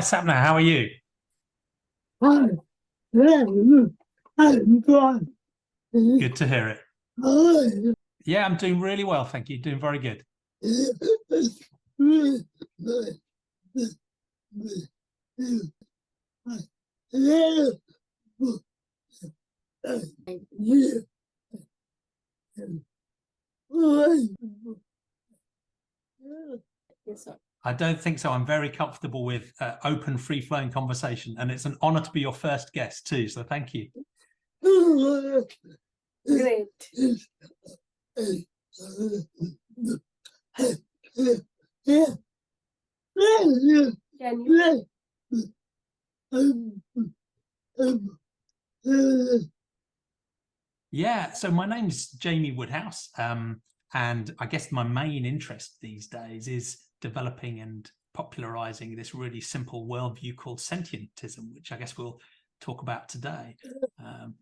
Sapna, how are you? Hi, I'm fine. Good to hear it. Hi. Yeah, I'm doing really well, thank you. Doing very good. I don't think so. I'm very comfortable with open, free-flowing conversation, and it's an honor to be your first guest too, so thank you. Great. Can you? Yeah, so my name's Jamie Woodhouse, and I guess my main interest these days is developing and popularizing this really simple worldview called sentientism, which I guess we'll talk about today.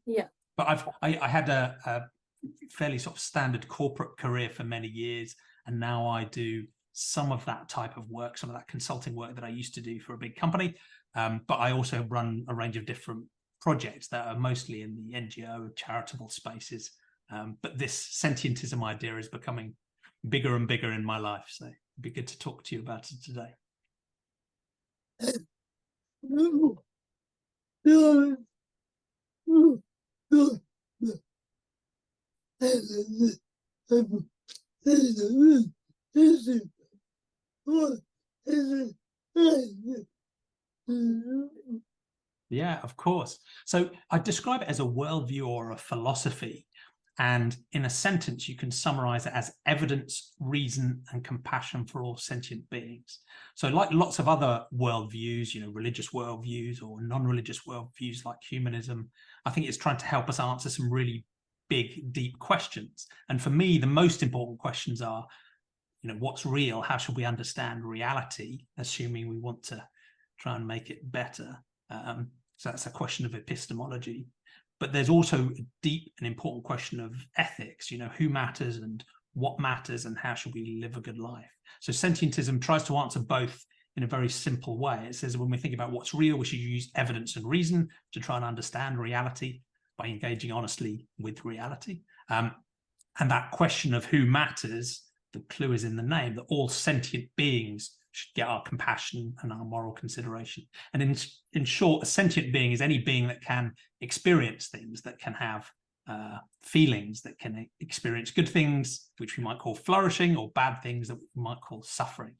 Yeah. But I had a fairly sort of standard corporate career for many years, and now I do some of that type of work, some of that consulting work that I used to do for a big company. But I also run a range of different projects that are mostly in the NGO charitable spaces. But this sentientism idea is becoming bigger and bigger in my life. So it'd be good to talk to you about it today. Yeah, of course. So I describe it as a worldview or a philosophy. And in a sentence, you can summarize it as evidence, reason, and compassion for all sentient beings. So like lots of other worldviews, religious worldviews or non-religious worldviews like humanism, I think it's trying to help us answer some really big, deep questions. And for me, the most important questions are, what's real? How should we understand reality, assuming we want to try and make it better? So that's a question of epistemology. But there's also a deep and important question of ethics, who matters and what matters and how should we live a good life? So sentientism tries to answer both in a very simple way. It says when we think about what's real, we should use evidence and reason to try and understand reality by engaging honestly with reality. And that question of who matters, the clue is in the name, that all sentient beings should get our compassion and our moral consideration. And in short, a sentient being is any being that can experience things, that can have feelings, that can experience good things, which we might call flourishing, or bad things that we might call suffering.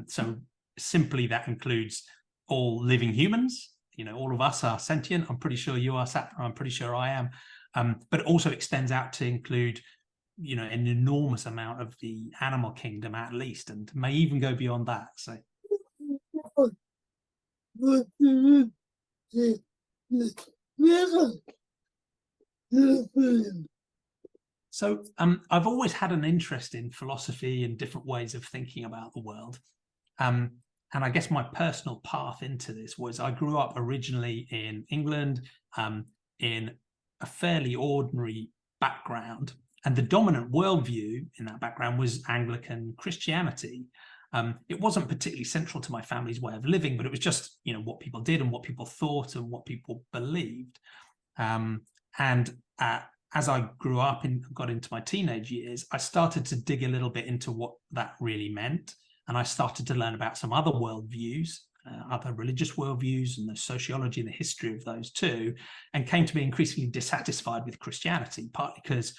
So simply that includes all living humans. All of us are sentient. I'm pretty sure you are, Sapna. I'm pretty sure I am. But it also extends out to include an enormous amount of the animal kingdom at least, and may even go beyond that. So I've always had an interest in philosophy and different ways of thinking about the world. And I guess my personal path into this was I grew up originally in England, in a fairly ordinary background. And the dominant worldview in that background was Anglican Christianity. It wasn't particularly central to my family's way of living, but it was just, what people did and what people thought and what people believed. As I grew up and got into my teenage years, I started to dig a little bit into what that really meant. And I started to learn about some other worldviews, other religious worldviews, and the sociology and the history of those too, and came to be increasingly dissatisfied with Christianity, partly because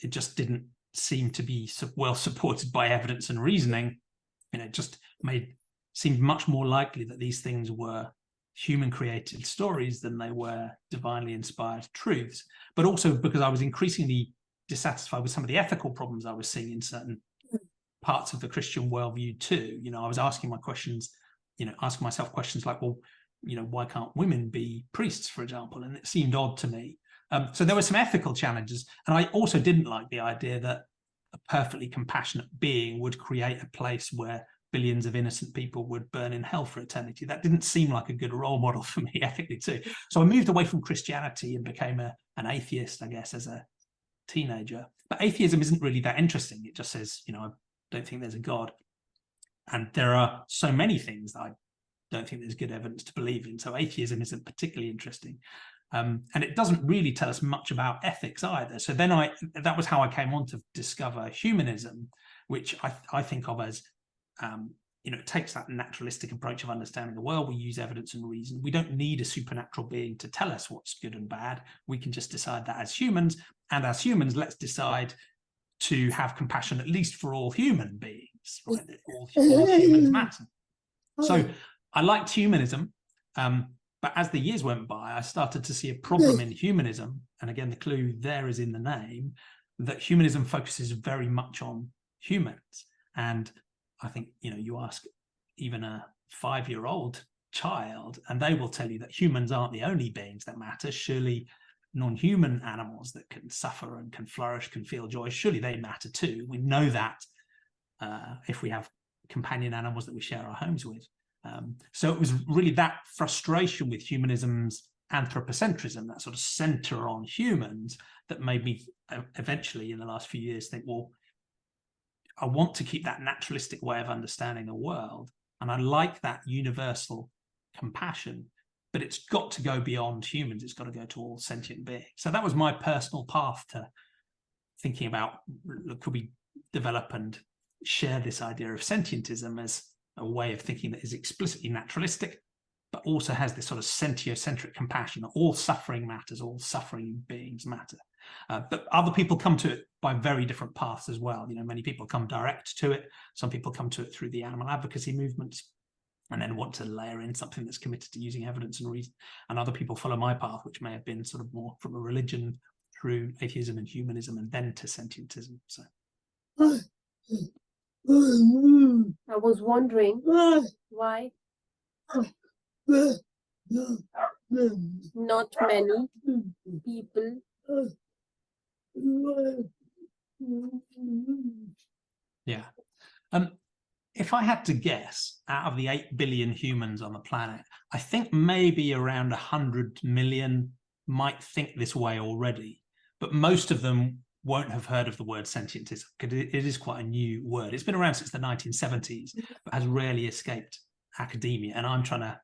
it just didn't seem to be well supported by evidence and reasoning. It just seemed much more likely that these things were human created stories than they were divinely inspired truths. But also because I was increasingly dissatisfied with some of the ethical problems I was seeing in certain parts of the Christian worldview too. I was asking myself questions like, well, why can't women be priests, for example? And it seemed odd to me. So there were some ethical challenges. And I also didn't like the idea that a perfectly compassionate being would create a place where billions of innocent people would burn in hell for eternity. That didn't seem like a good role model for me ethically too. So I moved away from Christianity and became an atheist, I guess, as a teenager. But atheism isn't really that interesting. It just says, I don't think there's a God. And there are so many things that I don't think there's good evidence to believe in. So atheism isn't particularly interesting. And it doesn't really tell us much about ethics either. So then that was how I came on to discover humanism, which I think of as, it takes that naturalistic approach of understanding the world. We use evidence and reason. We don't need a supernatural being to tell us what's good and bad. We can just decide that as humans. And as humans, let's decide to have compassion, at least for all human beings, right? That all humans matter. So I liked humanism. But as the years went by, I started to see a problem in humanism. And again, the clue there is in the name, that humanism focuses very much on humans. And I think, you ask even a 5-year-old child, and they will tell you that humans aren't the only beings that matter. Surely non-human animals that can suffer and can flourish, can feel joy, surely they matter too. We know that if we have companion animals that we share our homes with. So it was really that frustration with humanism's anthropocentrism, that sort of center on humans, that made me eventually in the last few years think, well, I want to keep that naturalistic way of understanding the world. And I like that universal compassion, but it's got to go beyond humans. It's got to go to all sentient beings. So that was my personal path to thinking about, could we develop and share this idea of sentientism as a way of thinking that is explicitly naturalistic, but also has this sort of sentiocentric compassion. All suffering matters, all suffering beings matter. But other people come to it by very different paths as well. Many people come direct to it. Some people come to it through the animal advocacy movements and then want to layer in something that's committed to using evidence and reason. And other people follow my path, which may have been sort of more from a religion through atheism and humanism and then to sentientism. So I was wondering why not many people yeah. If I had to guess, out of the 8 billion humans on the planet, I think maybe around 100 million might think this way already, but most of them won't have heard of the word sentientism, because it is quite a new word. It's been around since the 1970s, but has rarely escaped academia. And I'm trying to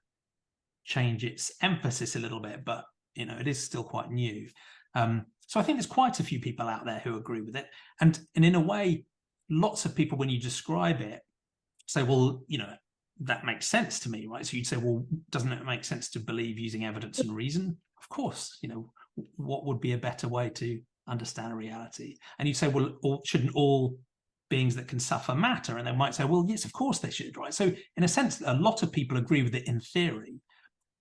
change its emphasis a little bit, but it is still quite new. So I think there's quite a few people out there who agree with it. And in a way, lots of people, when you describe it, say, well, that makes sense to me, right? So you'd say, well, doesn't it make sense to believe using evidence and reason? Of course, what would be a better way to understand a reality? And you'd say, well, shouldn't all beings that can suffer matter? And they might say, well, yes, of course they should, right? So in a sense, a lot of people agree with it in theory.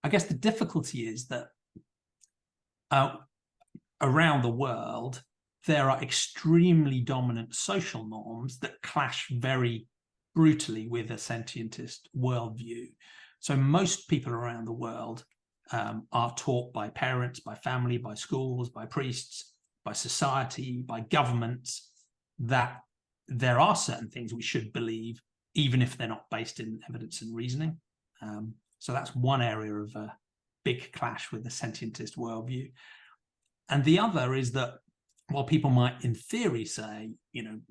I guess the difficulty is that around the world, there are extremely dominant social norms that clash very brutally with a sentientist worldview. So most people around the world are taught by parents, by family, by schools, by priests, by society, by governments, that there are certain things we should believe, even if they're not based in evidence and reasoning. So that's one area of a big clash with the sentientist worldview. And the other is that while people might in theory say,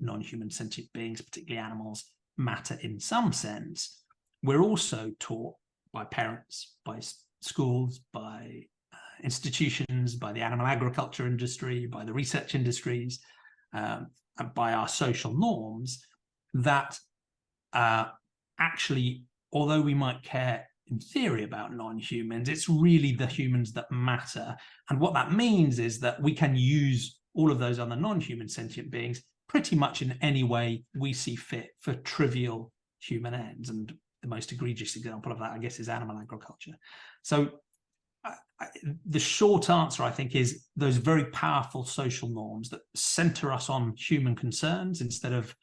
non-human sentient beings, particularly animals, matter in some sense, we're also taught by parents, by schools, by institutions, by the animal agriculture industry, by the research industries, and by our social norms, that actually, although we might care in theory about non-humans, it's really the humans that matter. And what that means is that we can use all of those other non-human sentient beings pretty much in any way we see fit for trivial human ends. And the most egregious example of that, I guess, is animal agriculture. So the short answer, I think, is those very powerful social norms that center us on human concerns instead of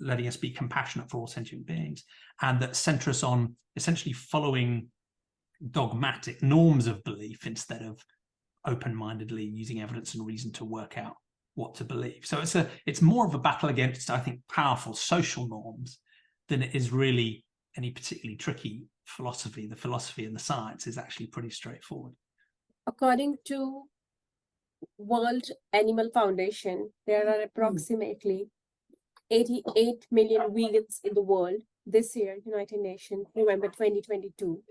letting us be compassionate for all sentient beings, and that center us on essentially following dogmatic norms of belief instead of open-mindedly using evidence and reason to work out what to believe. So it's more of a battle against, I think, powerful social norms than it is really any particularly tricky philosophy. The philosophy and the science is actually pretty straightforward. According to World Animal Foundation, there are approximately 88 million vegans in the world, this year, United Nations, November 2022,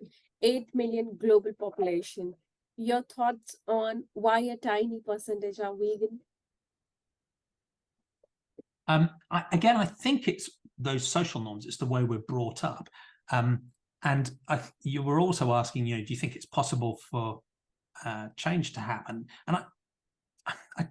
8 million global population. Your thoughts on why a tiny percentage are vegan? Again, I think it's those social norms. It's the way we're brought up. And you were also asking, do you think it's possible for change to happen? And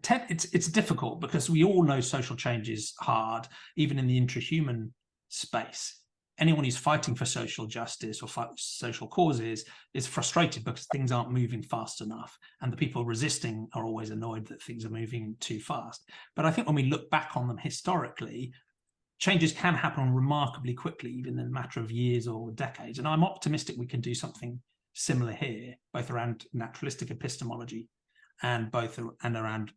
it's difficult because we all know social change is hard, even in the intrahuman space. Anyone who's fighting for social justice or social causes is frustrated because things aren't moving fast enough, and the people resisting are always annoyed that things are moving too fast. But I think when we look back on them historically, changes can happen remarkably quickly, even in a matter of years or decades. And I'm optimistic we can do something similar here, both around naturalistic epistemology and around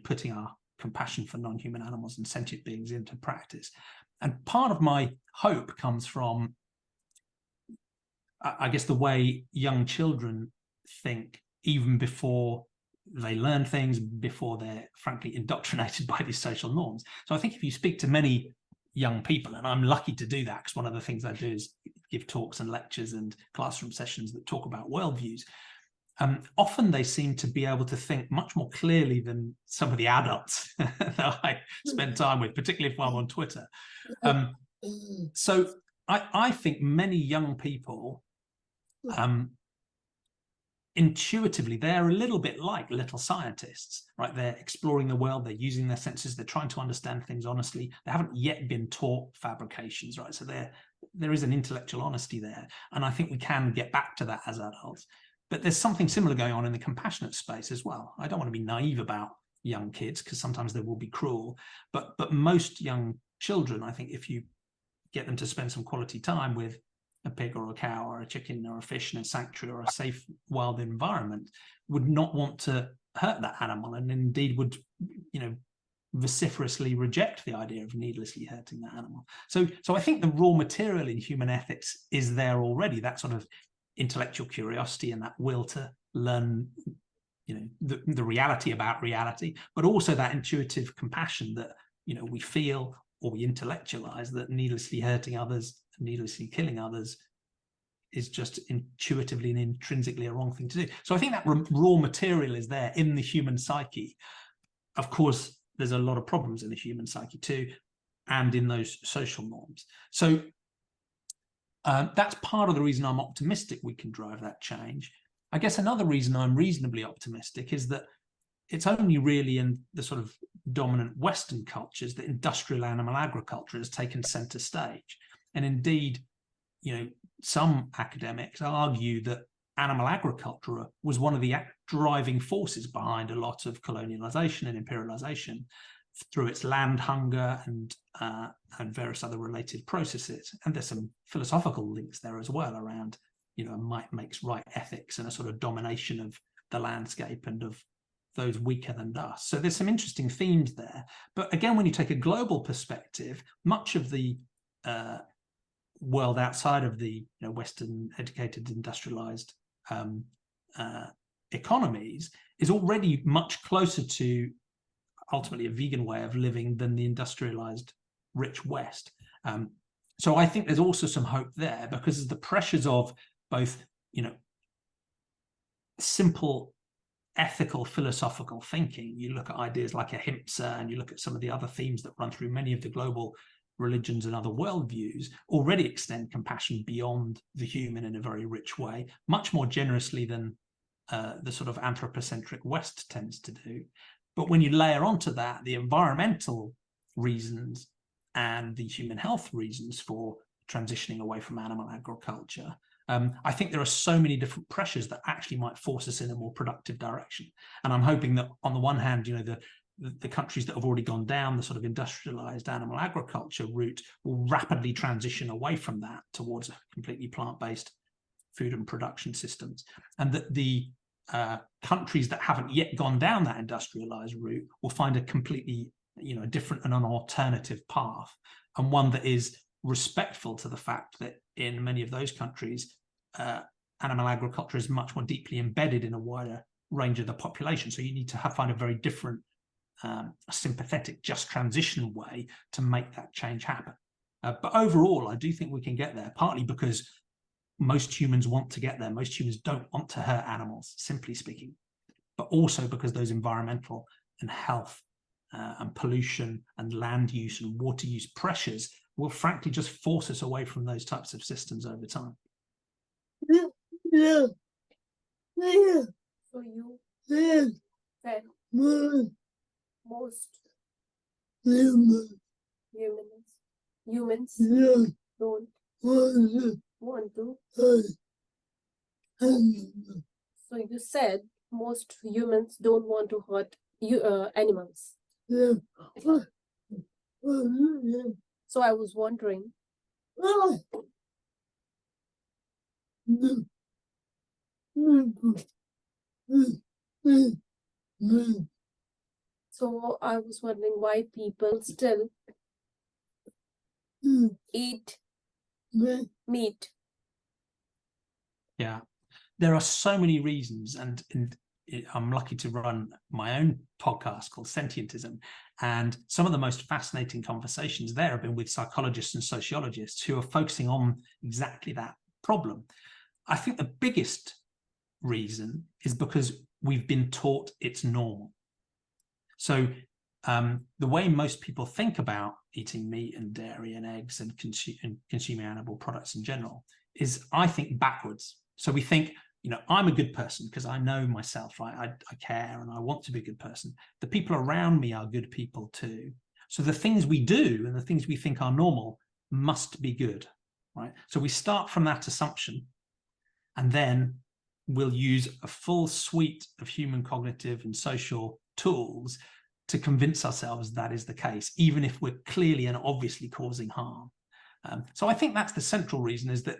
putting our compassion for non-human animals and sentient beings into practice. And part of my hope comes from, I guess, the way young children think, even before they learn things, before they're frankly indoctrinated by these social norms. So I think if you speak to many young people, and I'm lucky to do that because one of the things I do is give talks and lectures and classroom sessions that talk about worldviews. Often they seem to be able to think much more clearly than some of the adults that I spend time with, particularly if I'm on Twitter. So I think many young people, intuitively, they're a little bit like little scientists, right? They're exploring the world, they're using their senses, they're trying to understand things honestly. They haven't yet been taught fabrications, right? So there is an intellectual honesty there. And I think we can get back to that as adults. But there's something similar going on in the compassionate space as well. I don't want to be naive about young kids because sometimes they will be cruel, but most young children, I think if you get them to spend some quality time with a pig or a cow or a chicken or a fish in a sanctuary or a safe wild environment, would not want to hurt that animal, and indeed would, vociferously reject the idea of needlessly hurting that animal. So I think the raw material in human ethics is there already, that sort of intellectual curiosity and that will to learn, the reality about reality, but also that intuitive compassion that, we feel or we intellectualize that needlessly hurting others, needlessly killing others is just intuitively and intrinsically a wrong thing to do. So I think that raw material is there in the human psyche. Of course, there's a lot of problems in the human psyche too, and in those social norms. So that's part of the reason I'm optimistic we can drive that change. I guess another reason I'm reasonably optimistic is that it's only really in the sort of dominant Western cultures that industrial animal agriculture has taken center stage. And indeed, some academics argue that animal agriculture was one of the driving forces behind a lot of colonialization and imperialization through its land hunger and various other related processes. And there's some philosophical links there as well around, might makes right ethics and a sort of domination of the landscape and of those weaker than us. So there's some interesting themes there. But again, when you take a global perspective, much of the world outside of the Western educated industrialized economies is already much closer to ultimately a vegan way of living than the industrialized rich West. So I think there's also some hope there, because the pressures of both, simple ethical philosophical thinking, you look at ideas like ahimsa and you look at some of the other themes that run through many of the global religions and other worldviews, already extend compassion beyond the human in a very rich way, much more generously than the sort of anthropocentric West tends to do. But when you layer onto that the environmental reasons and the human health reasons for transitioning away from animal agriculture, I think there are so many different pressures that actually might force us in a more productive direction. And I'm hoping that on the one hand, the countries that have already gone down the sort of industrialized animal agriculture route will rapidly transition away from that towards a completely plant-based food and production systems. And that the countries that haven't yet gone down that industrialized route will find a completely, a different and an alternative path, and one that is respectful to the fact that in many of those countries, animal agriculture is much more deeply embedded in a wider range of the population. So you need to find a very different, sympathetic, just transition way to make that change happen. But overall, I do think we can get there, partly because most humans want to get there. Most humans don't want to hurt animals, simply speaking, but also because those environmental and health and pollution and land use and water use pressures will frankly just force us away from those types of systems over time. Yeah. Yeah. Yeah. So you Yeah. said Yeah. most Yeah. humans Yeah. don't Yeah. want to. Yeah. So you said most humans don't want to hurt animals. Yeah. So I was wondering, why people still eat meat. Yeah, there are so many reasons, and I'm lucky to run my own podcast called Sentientism, and some of the most fascinating conversations there have been with psychologists and sociologists who are focusing on exactly that problem. I think the biggest reason is because we've been taught it's normal. So the way most people think about eating meat and dairy and eggs and consuming animal products in general is, I think, backwards. So we think, I'm a good person because I know myself, right? I care and I want to be a good person. The people around me are good people too. So the things we do and the things we think are normal must be good, right? So we start from that assumption, and then we'll use a full suite of human cognitive and social tools to convince ourselves that is the case, even if we're clearly and obviously causing harm. So I think that's the central reason, is that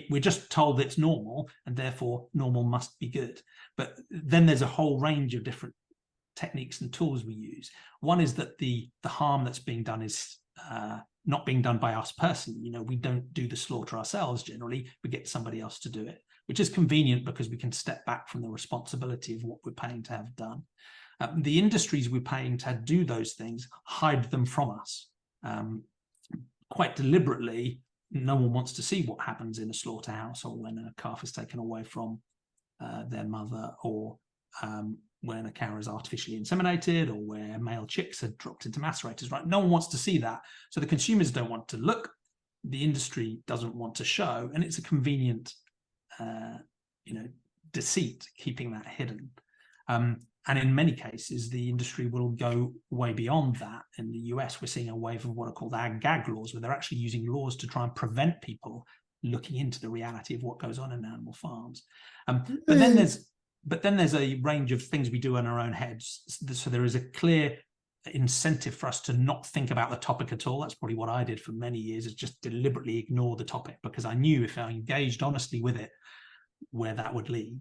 we're just told it's normal and therefore normal must be good. But then there's a whole range of different techniques and tools we use. One is that the harm that's being done is not being done by us personally. We don't do the slaughter ourselves generally, we get somebody else to do it, which is convenient because we can step back from the responsibility of what we're paying to have done. The industries we're paying to do those things hide them from us. Quite deliberately, no one wants to see what happens in a slaughterhouse, or when a calf is taken away from their mother, or when a cow is artificially inseminated, or where male chicks are dropped into macerators, right? No one wants to see that. So the consumers don't want to look, the industry doesn't want to show, and it's a convenient deceit, keeping that hidden. And in many cases, the industry will go way beyond that. In the US, we're seeing a wave of what are called ag-gag laws, where they're actually using laws to try and prevent people looking into the reality of what goes on in animal farms. But then there's a range of things we do in our own heads. So there is a clear incentive for us to not think about the topic at all. That's probably what I did for many years, is just deliberately ignore the topic, because I knew if I engaged honestly with it, where that would lead.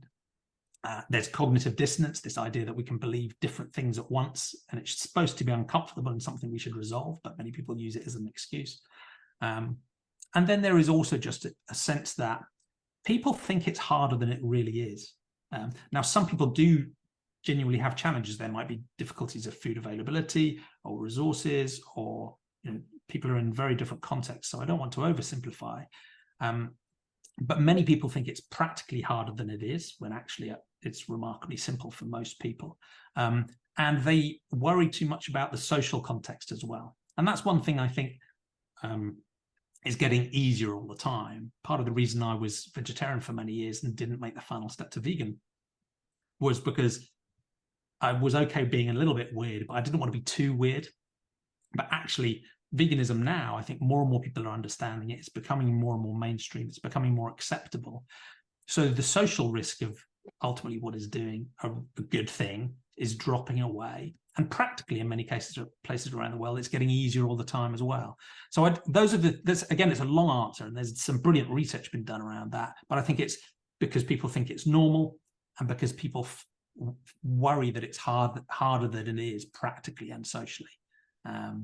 There's cognitive dissonance, this idea that we can believe different things at once, and it's supposed to be uncomfortable and something we should resolve, but many people use it as an excuse. And then there is also just a sense that people think it's harder than it really is. Now, some people do genuinely have challenges. There might be difficulties of food availability or resources, or people are in very different contexts, so I don't want to oversimplify. But many people think it's practically harder than it is, when actually it's remarkably simple for most people. And they worry too much about the social context as well. And that's one thing I think is getting easier all the time. Part of the reason I was vegetarian for many years and didn't make the final step to vegan was because I was okay being a little bit weird, but I didn't want to be too weird. But actually, veganism now, I think more and more people are understanding it. It's becoming more and more mainstream. It's becoming more acceptable. So the social risk of ultimately what is doing a good thing is dropping away. And practically, in many cases, places around the world, it's getting easier all the time as well. So again, it's a long answer, and there's some brilliant research been done around that. But I think it's because people think it's normal, and because people worry that it's harder than it is practically and socially. I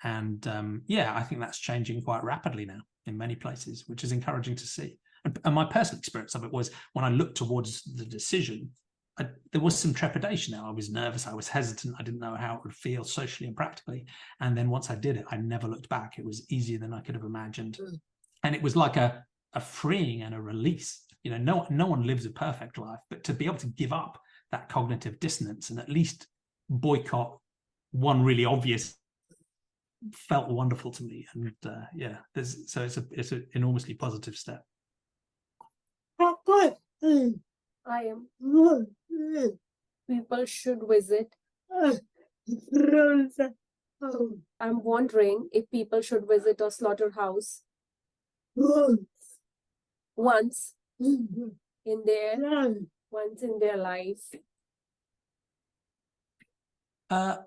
think that's changing quite rapidly now in many places, which is encouraging to see. And my personal experience of it was, when I looked towards the decision, there was some trepidation now. I was nervous, I was hesitant, I didn't know how it would feel socially and practically. And then once I did it, I never looked back. It was easier than I could have imagined. And it was like a freeing and a release. You know, no one lives a perfect life, but to be able to give up that cognitive dissonance and at least boycott one really obvious felt wonderful to me. And yeah, it's an enormously positive step. I am. People should visit. I'm wondering if people should visit a slaughterhouse once in their life.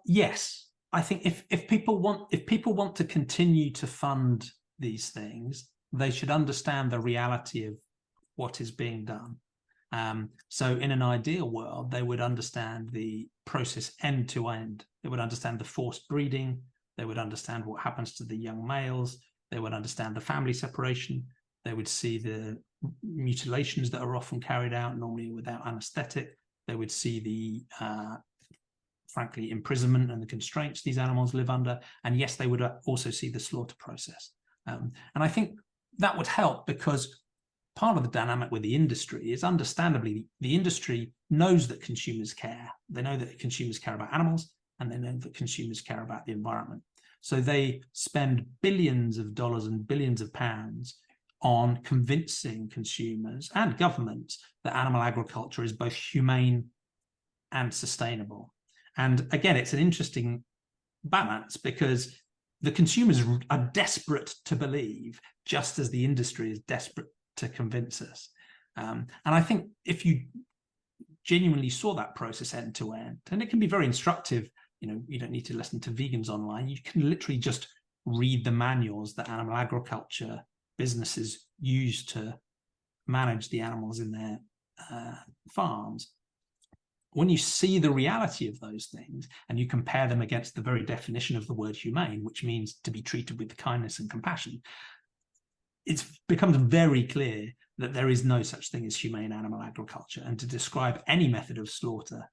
Yes, I think if people want to continue to fund these things, they should understand the reality of what is being done. So in an ideal world, they would understand the process end to end. They would understand the forced breeding. They would understand what happens to the young males. They would understand the family separation. They would see the mutilations that are often carried out, normally without anesthetic. They would see the, frankly, imprisonment and the constraints these animals live under. And yes, they would also see the slaughter process. And I think that would help, because part of the dynamic with the industry is, understandably, the industry knows that consumers care. They know that consumers care about animals, and they know that consumers care about the environment. So they spend billions of dollars and billions of pounds on convincing consumers and governments that animal agriculture is both humane and sustainable. And again, it's an interesting balance, because the consumers are desperate to believe, just as the industry is desperate to convince us. And I think if you genuinely saw that process end to end, and it can be very instructive, you know, you don't need to listen to vegans online. You can literally just read the manuals that animal agriculture businesses use to manage the animals in their farms. When you see the reality of those things and you compare them against the very definition of the word humane, which means to be treated with kindness and compassion, it becomes very clear that there is no such thing as humane animal agriculture. And to describe any method of slaughter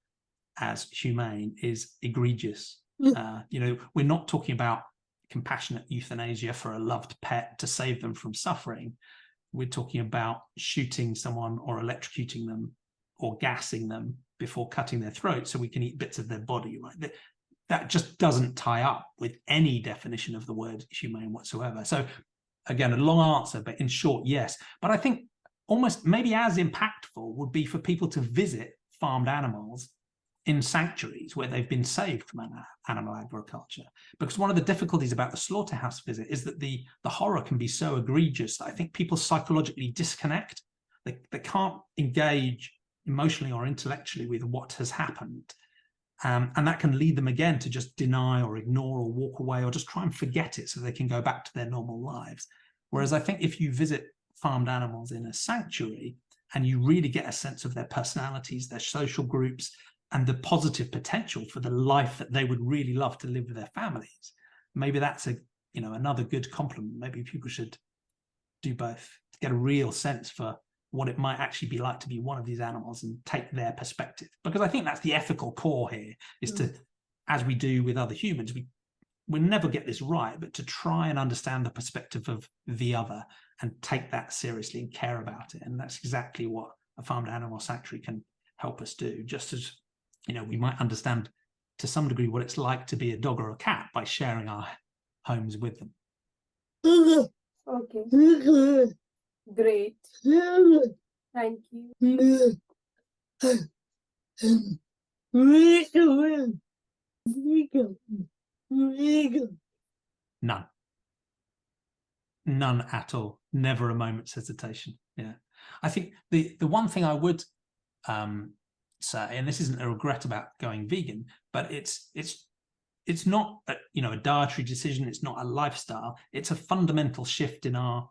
as humane is egregious. You know, we're not talking about compassionate euthanasia for a loved pet to save them from suffering. We're talking about shooting someone or electrocuting them or gassing them before cutting their throat so we can eat bits of their body, right? That just doesn't tie up with any definition of the word humane whatsoever. So again, a long answer, but in short, yes. But I think almost maybe as impactful would be for people to visit farmed animals in sanctuaries where they've been saved from animal agriculture. Because one of the difficulties about the slaughterhouse visit is that the horror can be so egregious that I think people psychologically disconnect. They can't engage emotionally or intellectually with what has happened. And that can lead them again to just deny or ignore or walk away or just try and forget it so they can go back to their normal lives. Whereas I think if you visit farmed animals in a sanctuary and you really get a sense of their personalities, their social groups, and the positive potential for the life that they would really love to live with their families, maybe that's another good compliment. Maybe people should do both to get a real sense for what it might actually be like to be one of these animals and take their perspective. Because I think that's the ethical core here, is to, as we do with other humans, we'll never get this right, but to try and understand the perspective of the other and take that seriously and care about it. And that's exactly what a farmed animal sanctuary can help us do. Just as, we might understand to some degree what it's like to be a dog or a cat by sharing our homes with them. Okay. Great. Thank you. None at all. Never a moment's hesitation. Yeah. I think the one thing I would say, and this isn't a regret about going vegan, but it's not a dietary decision. It's not a lifestyle. It's a fundamental shift in our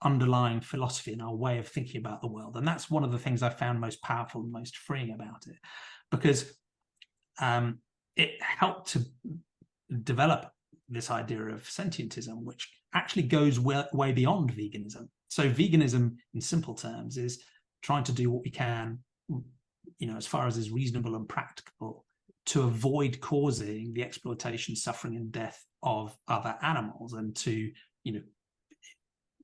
underlying philosophy and our way of thinking about the world. And that's one of the things I found most powerful and most freeing about it, because it helped to develop this idea of sentientism, which actually goes way beyond veganism. So veganism, in simple terms, is trying to do what we can, as far as is reasonable and practicable, to avoid causing the exploitation, suffering, and death of other animals, and to,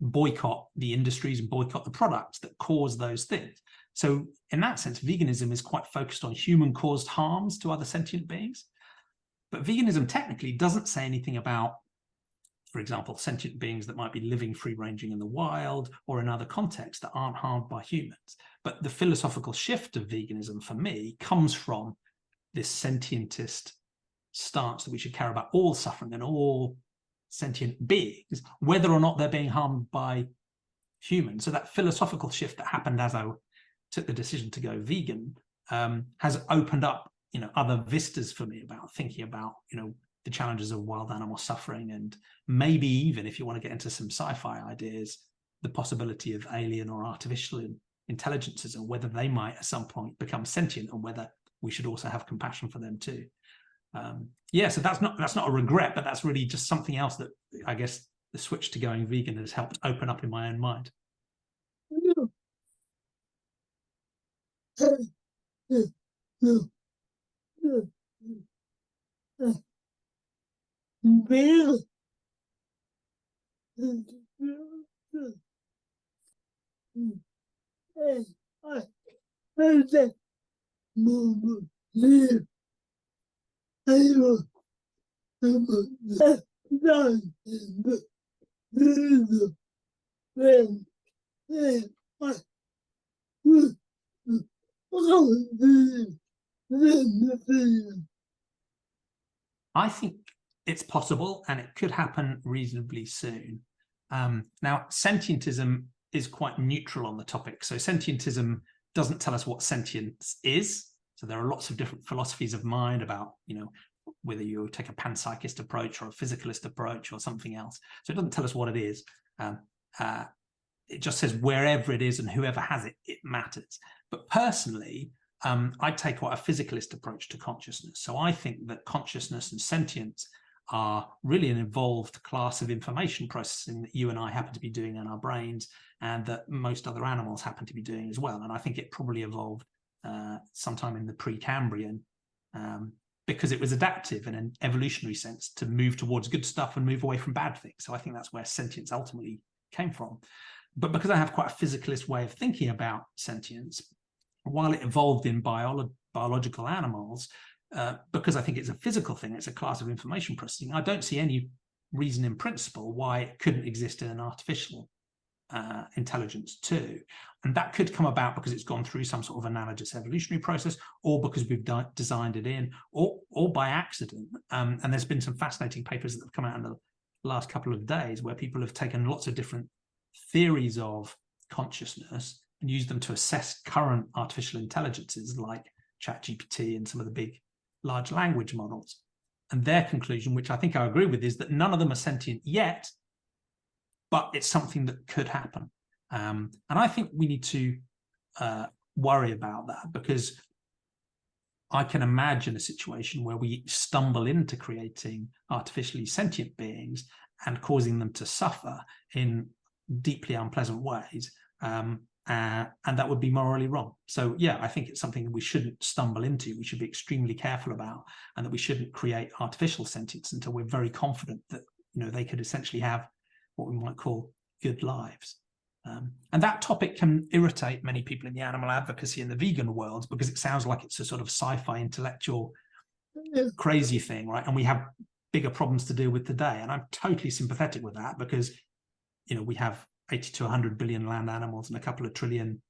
boycott the industries and boycott the products that cause those things. So in that sense, veganism is quite focused on human-caused harms to other sentient beings. But veganism technically doesn't say anything about, for example, sentient beings that might be living free-ranging in the wild or in other contexts that aren't harmed by humans. But the philosophical shift of veganism, for me, comes from this sentientist stance that we should care about all suffering and all sentient beings, whether or not they're being harmed by humans. So that philosophical shift that happened as I took the decision to go vegan has opened up, other vistas for me about thinking about, the challenges of wild animal suffering, and maybe even, if you want to get into some sci-fi ideas, the possibility of alien or artificial intelligences, and whether they might at some point become sentient, and whether we should also have compassion for them too. So that's not a regret, but that's really just something else that I guess the switch to going vegan has helped open up in my own mind. I think it's possible, and it could happen reasonably soon. Now, sentientism is quite neutral on the topic. So sentientism doesn't tell us what sentience is. So there are lots of different philosophies of mind about, whether you take a panpsychist approach or a physicalist approach or something else. So it doesn't tell us what it is. It just says wherever it is and whoever has it, it matters. But personally, I take quite a physicalist approach to consciousness. So I think that consciousness and sentience are really an evolved class of information processing that you and I happen to be doing in our brains, and that most other animals happen to be doing as well. And I think it probably evolved sometime in the Precambrian because it was adaptive in an evolutionary sense to move towards good stuff and move away from bad things. So I think that's where sentience ultimately came from. But because I have quite a physicalist way of thinking about sentience, while it evolved in biological animals, because I think it's a physical thing, it's a class of information processing, I don't see any reason in principle why it couldn't exist in an artificial intelligence too. And that could come about because it's gone through some sort of analogous evolutionary process, or because we've designed it in, or by accident. And there's been some fascinating papers that have come out in the last couple of days where people have taken lots of different theories of consciousness and used them to assess current artificial intelligences like ChatGPT and some of the big large language models. And their conclusion, which I think I agree with, is that none of them are sentient yet, but it's something that could happen. And I think we need to worry about that, because I can imagine a situation where we stumble into creating artificially sentient beings and causing them to suffer in deeply unpleasant ways. And that would be morally wrong. So yeah, I think it's something we shouldn't stumble into. We should be extremely careful about, and that we shouldn't create artificial sentience until we're very confident that they could essentially have what we might call good lives. And that topic can irritate many people in the animal advocacy and the vegan world, because it sounds like it's a sort of sci-fi intellectual crazy thing, right? And we have bigger problems to deal with today. And I'm totally sympathetic with that, because we have 80 to 100 billion land animals and a couple of trillion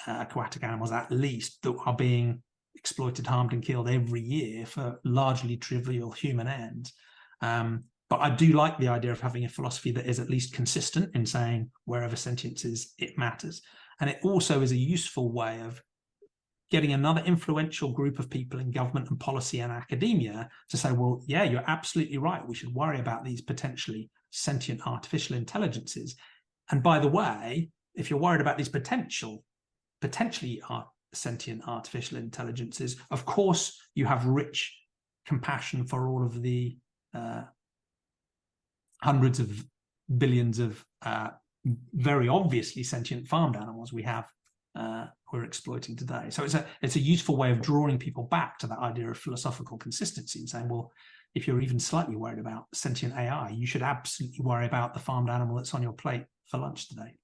aquatic animals at least that are being exploited, harmed, and killed every year for largely trivial human ends. But I do like the idea of having a philosophy that is at least consistent in saying wherever sentience is, it matters. And it also is a useful way of getting another influential group of people in government and policy and academia to say, well, yeah, you're absolutely right. We should worry about these potentially sentient artificial intelligences. And by the way, if you're worried about these potentially sentient artificial intelligences, of course, you have rich compassion for all of the hundreds of billions of very obviously sentient farmed animals we have we're exploiting today. So it's a useful way of drawing people back to that idea of philosophical consistency and saying, well, if you're even slightly worried about sentient AI, you should absolutely worry about the farmed animal that's on your plate for lunch today.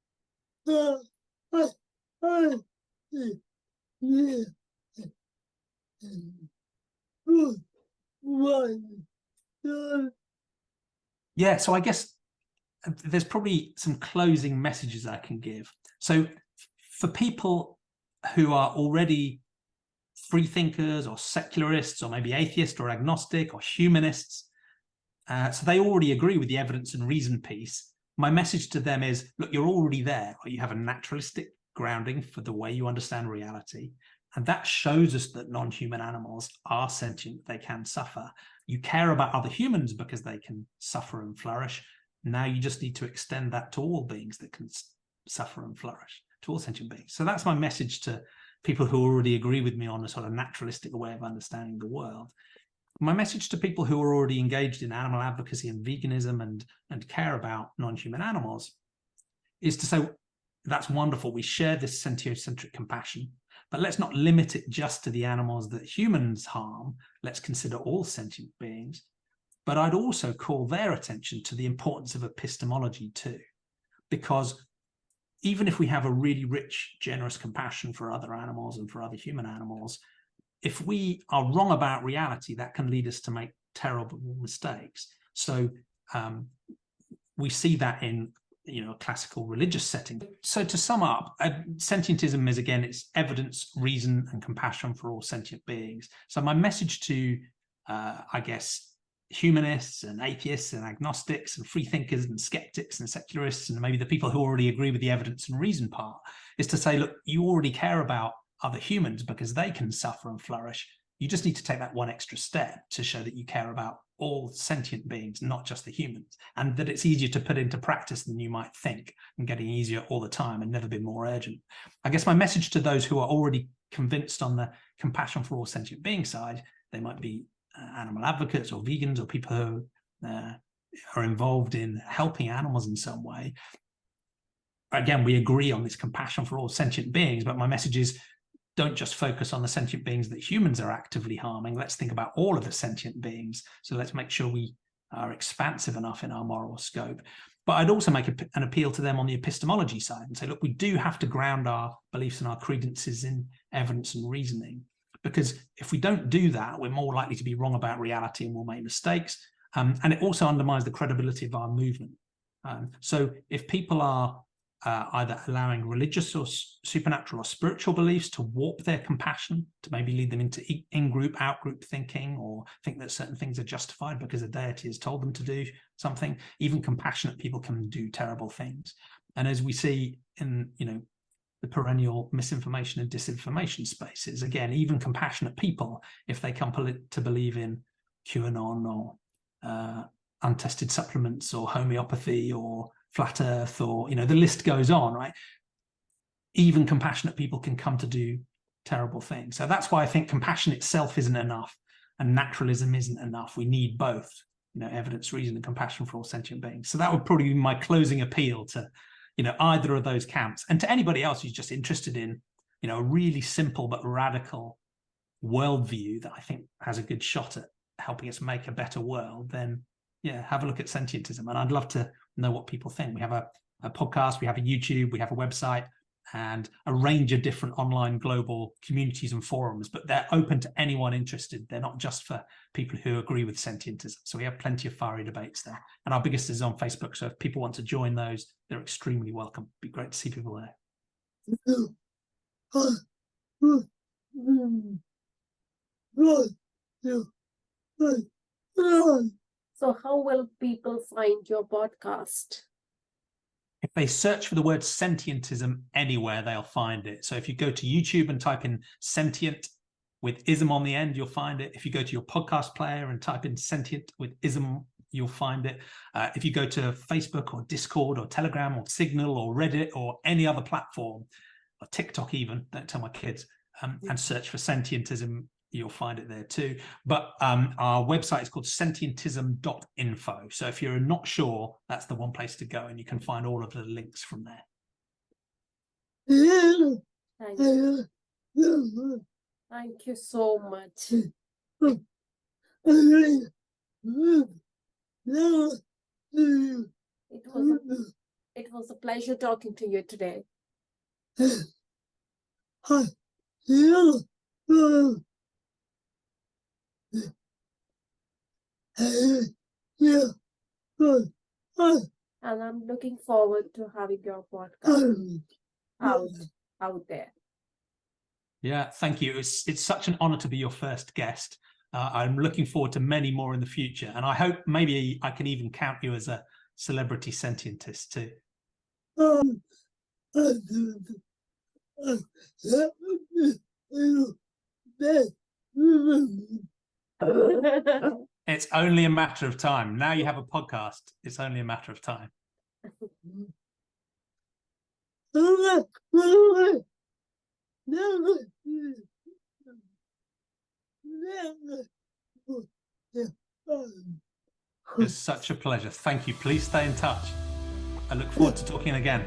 Yeah, so I guess there's probably some closing messages I can give. So for people who are already free thinkers or secularists or maybe atheist or agnostic or humanists, so they already agree with the evidence and reason piece, my message to them is, look, you're already there. You have a naturalistic grounding for the way you understand reality. And that shows us that non-human animals are sentient, they can suffer. You care about other humans because they can suffer and flourish. Now you just need to extend that to all beings that can suffer and flourish, to all sentient beings. So that's my message to people who already agree with me on a sort of naturalistic way of understanding the world. My message to people who are already engaged in animal advocacy and veganism and care about non-human animals is to say, that's wonderful. We share this sentiocentric compassion, but let's not limit it just to the animals that humans harm. Let's consider all sentient beings. But I'd also call their attention to the importance of epistemology too, because even if we have a really rich, generous compassion for other animals and for other human animals, if we are wrong about reality, that can lead us to make terrible mistakes. So we see that in a classical religious setting. So to sum up, sentientism is, again, it's evidence, reason, and compassion for all sentient beings. So my message to, I guess, humanists and atheists and agnostics and free thinkers and skeptics and secularists and maybe the people who already agree with the evidence and reason part is to say, look, you already care about other humans because they can suffer and flourish. You just need to take that one extra step to show that you care about all sentient beings, not just the humans, and that it's easier to put into practice than you might think, and getting easier all the time and never been more urgent. I guess my message to those who are already convinced on the compassion for all sentient being side, they might be animal advocates or vegans or people who are involved in helping animals in some way. Again, we agree on this compassion for all sentient beings, but my message is, don't just focus on the sentient beings that humans are actively harming. Let's think about all of the sentient beings. So let's make sure we are expansive enough in our moral scope. But I'd also make an appeal to them on the epistemology side and say, look, we do have to ground our beliefs and our credences in evidence and reasoning, because if we don't do that, we're more likely to be wrong about reality and we'll make mistakes. And it also undermines the credibility of our movement. So if people are either allowing religious or supernatural or spiritual beliefs to warp their compassion, to maybe lead them into in-group, out-group thinking, or think that certain things are justified because a deity has told them to do something, even compassionate people can do terrible things. And as we see in, the perennial misinformation and disinformation spaces, again, even compassionate people, if they come to believe in QAnon or untested supplements or homeopathy or flat earth, or the list goes on, right? Even compassionate people can come to do terrible things. So that's why I think compassion itself isn't enough and naturalism isn't enough. We need both, evidence, reason, and compassion for all sentient beings. So that would probably be my closing appeal to either of those camps, and to anybody else who's just interested in a really simple but radical worldview that I think has a good shot at helping us make a better world. Then have a look at sentientism, and I'd love to know what people think. We have a podcast, we have a YouTube, we have a website, and a range of different online global communities and forums, but they're open to anyone interested. They're not just for people who agree with sentientism. So we have plenty of fiery debates there, and our biggest is on Facebook. So if people want to join those, they're extremely welcome. It'd be great to see people there. So how will people find your podcast? If they search for the word sentientism anywhere, they'll find it. So if you go to YouTube and type in sentient with ism on the end, you'll find it. If you go to your podcast player and type in sentient with ism, you'll find it. If you go to Facebook or Discord or Telegram or Signal or Reddit or any other platform, or TikTok even, don't tell my kids, and search for sentientism, you'll find it there too. But our website is called sentientism.info. So if you're not sure, that's the one place to go, and you can find all of the links from there. Thank you. Thank you so much. It was a pleasure talking to you today. And I'm looking forward to having your podcast out there. Yeah, thank you. It's such an honor to be your first guest. I'm looking forward to many more in the future, and I hope maybe I can even count you as a celebrity sentientist too. It's only a matter of time. Now you have a podcast. It's only a matter of time. It's such a pleasure. Thank you. Please stay in touch. I look forward to talking again.